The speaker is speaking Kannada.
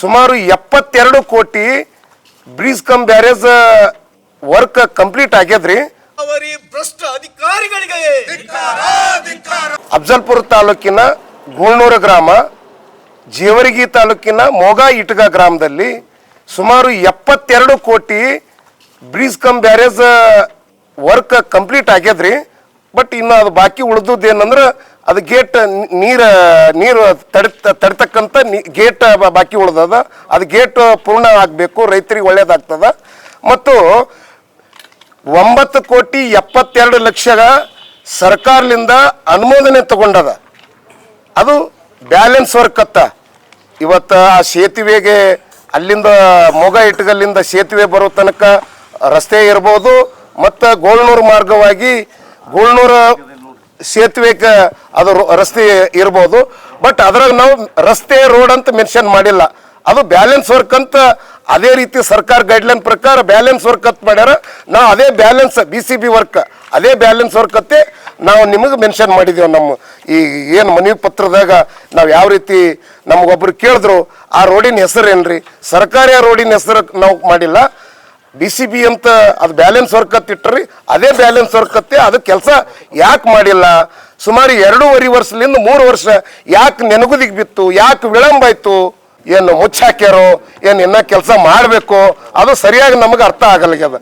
ಸುಮಾರು 72 ಕೋಟಿ bridge cum barrage work complete ಆಗ್ಯದ್ರಿ. ಭ್ರಷ್ಟ ಅಧಿಕಾರಿಗಳಿಗೆ ಅಫಜಲ್ಪುರ ತಾಲೂಕಿನ ಗೂಳ್ನೂರು ಗ್ರಾಮ, ಜೇವರ್ಗಿ ತಾಲೂಕಿನ ಮೋಗಾ ಇಟ್ಗ ಗ್ರಾಮದಲ್ಲಿ ಸುಮಾರು 72 ಕೋಟಿ bridge cum barrage work complete ಆಗ್ಯದ್ರಿ. ಬಟ್ ಇನ್ನು ಅದು ಬಾಕಿ ಉಳಿದದ್ದೇನಂದ್ರೆ ಅದು ಗೇಟ್ ನೀರು ತಡಿತಕ್ಕಂಥ ಗೇಟ್ ಬಾಕಿ ಉಳಿದದ. ಅದು ಗೇಟ್ ಪೂರ್ಣ ಆಗಬೇಕು, ರೈತರಿಗೆ ಒಳ್ಳೇದಾಗ್ತದ. ಮತ್ತು 9,72,00,000 ಸರ್ಕಾರದಿಂದ ಅನುಮೋದನೆ ತಗೊಂಡದ. ಅದು ಬ್ಯಾಲೆನ್ಸ್ ವರ್ಕ್ ಅತ್ತ. ಇವತ್ತು ಆ ಸೇತುವೆಗೆ ಅಲ್ಲಿಂದ ಮೊಗ ಇಟ್ಗಲ್ಲಿಂದ ಸೇತುವೆ ಬರೋ ತನಕ ರಸ್ತೆ ಇರ್ಬೋದು, ಮತ್ತು ಗೋಳ್ನೂರು ಮಾರ್ಗವಾಗಿ ಗೋಳ್ನೂರು ಸೇತುವೆಗೆ ಅದು ರಸ್ತೆ ಇರ್ಬೋದು. ಬಟ್ ಅದ್ರಾಗ ನಾವು ರಸ್ತೆ ರೋಡ್ ಅಂತ ಮೆನ್ಷನ್ ಮಾಡಿಲ್ಲ. ಅದು ಬ್ಯಾಲೆನ್ಸ್ ವರ್ಕ್ ಅಂತ ಅದೇ ರೀತಿ ಸರ್ಕಾರ ಗೈಡ್ಲೈನ್ ಪ್ರಕಾರ ಬ್ಯಾಲೆನ್ಸ್ ವರ್ಕ್ ಅಂತ ಮಾಡ್ಯಾರ. ನಾವು ಅದೇ ಬ್ಯಾಲೆನ್ಸ್ BCB ವರ್ಕ್, ಅದೇ ಬ್ಯಾಲೆನ್ಸ್ ವರ್ಕ್ ಅತ್ತೆ ನಾವು ನಿಮಗೆ ಮೆನ್ಷನ್ ಮಾಡಿದ್ದೇವೆ. ನಮ್ಮ ಈ ಏನು ಮನವಿ ಪತ್ರದಾಗ ನಾವು ಯಾವ ರೀತಿ ನಮಗೊಬ್ಬರು ಕೇಳಿದ್ರು ಆ ರೋಡಿನ ಹೆಸರು ಏನ್ರಿ, ಸರ್ಕಾರಿ ರೋಡಿನ ಹೆಸರು ನಾವು ಮಾಡಿಲ್ಲ, BCB ಅಂತ ಅದು ಬ್ಯಾಲೆನ್ಸ್ ವರ್ಕ್ ಅಂತ ಇಟ್ಟರಿ. ಅದೇ ಬ್ಯಾಲೆನ್ಸ್ ವರ್ಕ್ ಅತ್ತೆ. ಅದು ಕೆಲಸ ಯಾಕೆ ಮಾಡಿಲ್ಲ? ಸುಮಾರು 2.5 ವರ್ಷದಿಂದ 3 ವರ್ಷ ಯಾಕೆ ನೆನಗುದಿಗೆ ಬಿತ್ತು, ಯಾಕೆ ವಿಳಂಬ ಆಯ್ತು, ಏನು ಮುಚ್ಚಾಕ್ಯಾರೋ, ಏನು ಇನ್ನ ಕೆಲಸ ಮಾಡಬೇಕು, ಅದು ಸರಿಯಾಗಿ ನಮಗೆ ಅರ್ಥ ಆಗಲ್ಗ್ಯದ.